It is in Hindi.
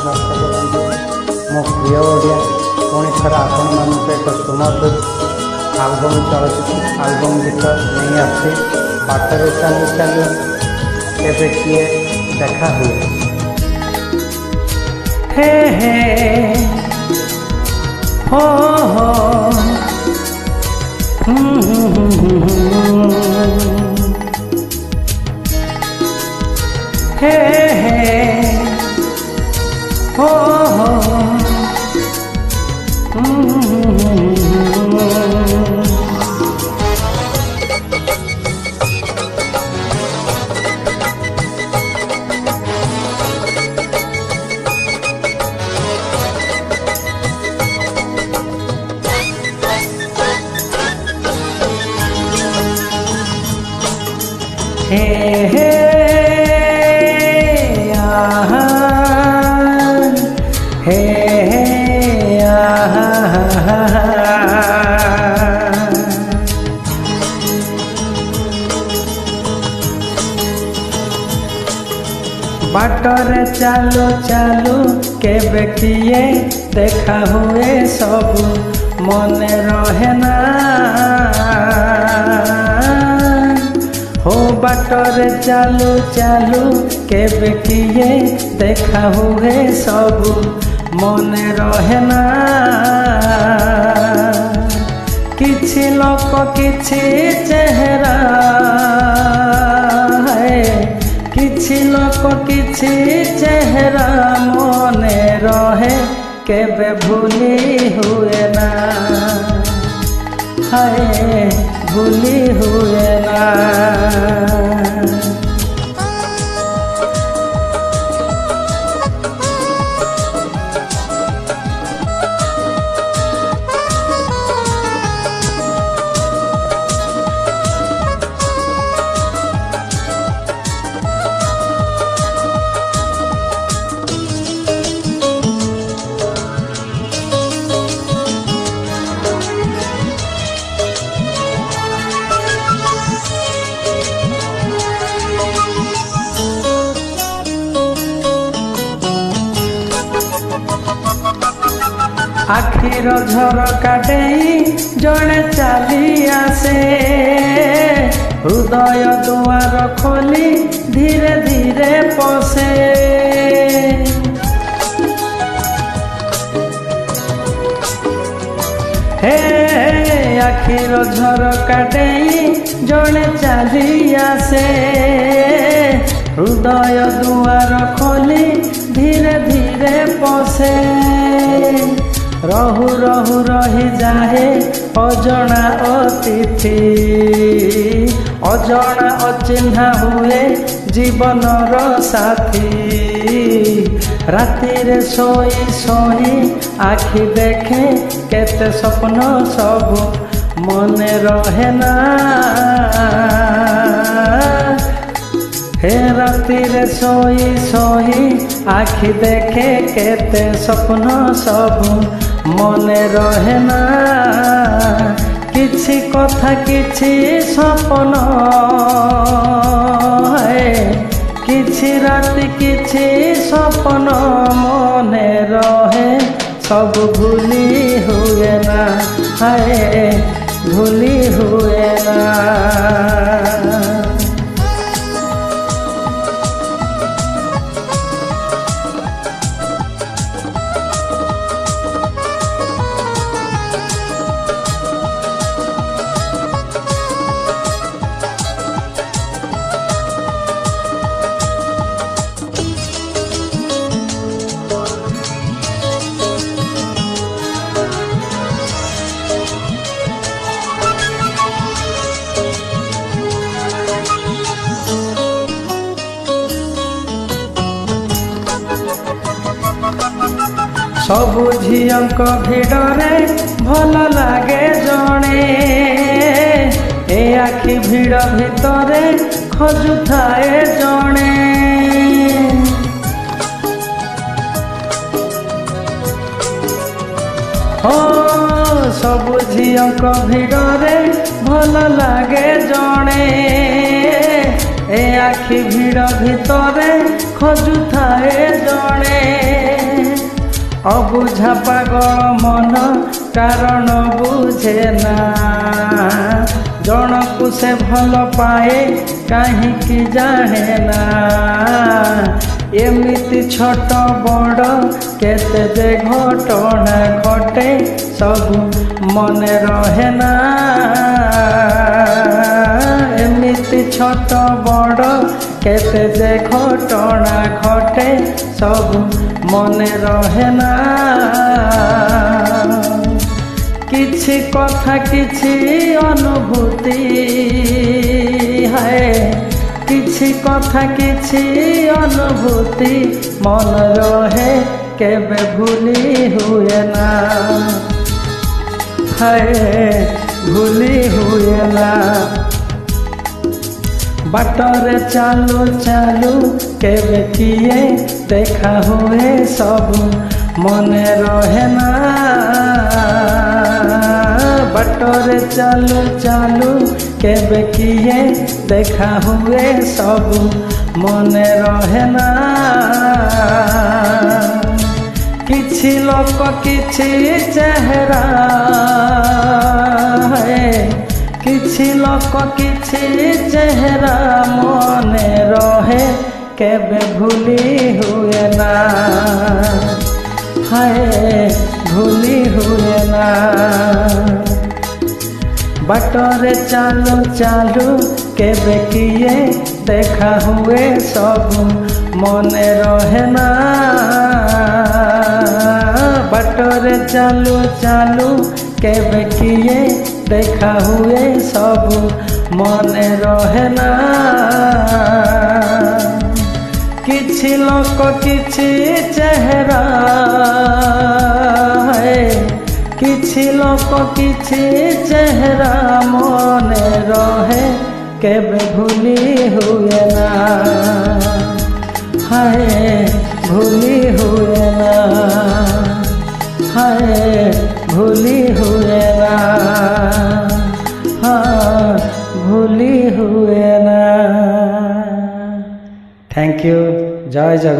दर्शक बंधु मो प्रिय ओडिया पुणी थर आपण मानक एक सुमधुर आल्बम चलचित्र आल्बम गीत नहीं आसी बाटर चालू चालू एबे किए देखा हुए हे हे हो हे हे हो हे हे आहा हे हे आहा बाटरे चालू चालू केबे किए देखा हुए सब मने रहे ना हो बाटरे चालू चालू केबे किए देखा हुए सब मने रहे ना किछि लोक किछि चेहरा है किछि लोक किछि चेहरा मने रहे केबे भूली हुए ना हाय भूली हुए ना आखिर झरका डेई जड़े चली आसे हृदय दुआर खोली धीरे धीरे पसे हे आखिर झरका डेई जड़े चली आसे हृदय दुआर खोली धीरे धीरे पसे रहु रहु रही जाए अजଣା अतिथि अजଣା अचिन्हा हुए जीवनर साथी राति रे सोई सोई आखि देखे केते स्वप्न सब मने रहे ना हे राति रे सोई सोई आखि देखे केते स्वप्न सब मने रहे ना किछि कथा किछि सपन है किछि राति किछि सपन मने रहे सब भूली हुए ना है भूली हुए ना सबु झियंक भिड़रे भल लागे जणे ए आखि भिड़ भितरे खोजुथाए जणे हो सबु झियंक भिड़रे भल लागे जणे ए आखि भिड़ भितरे खोजुथाए जणे অবুঝা পাগল মন কারণ বুঝে না, জনকু সে ভাল পায়ে কাহিঁকি জানে না। এমিতি ছোট বড় কেতে যে ঘটনা ঘটে সবু মনে রহে না। এমিতি ছোট বড় কেতে যে ঘটনা ঘটে সবু মনে রহে না। কিছু কথা কিছু অনুভূতি হায়, কিছু কথা কিছু অনুভূতি মন রহে কেবে ভুলি হুয়ে না। হায় ভুলি হুয়ে না। বাটরে চালু চালু কেবে কিয়ে দেখা হুয়ে সবু মনে রহে না। বাটরে চালু চালু কেবে কিয়ে দেখা হুয়ে সবু মনে রহে না। কিছু লোক কিছু চেহারা, কিছু লোক কিছু চেহারা মনে রহে কেবে ভুলি হুয়ে না। হায় ভুলি হুয়ে না। বাটরে চালু চালু কেবে কিয়ে দেখা হুয়ে সবু মনে রহে না। বাটরে চালু চালু কেবে কিয়ে দেখা হুয়ে সবু মনে রহে না। কিছু লোক কিছু চেহারা, কিছু লোক কিছু চেহারা মনে রহে কেবে ভুলি হুয়ে না। হায় ভুলি হুয়ে না। হায় ভুলি হুয়ে না। হ্যাঁ ভুলি হুয়ে না। Thank you. জয় জগন্নাথ।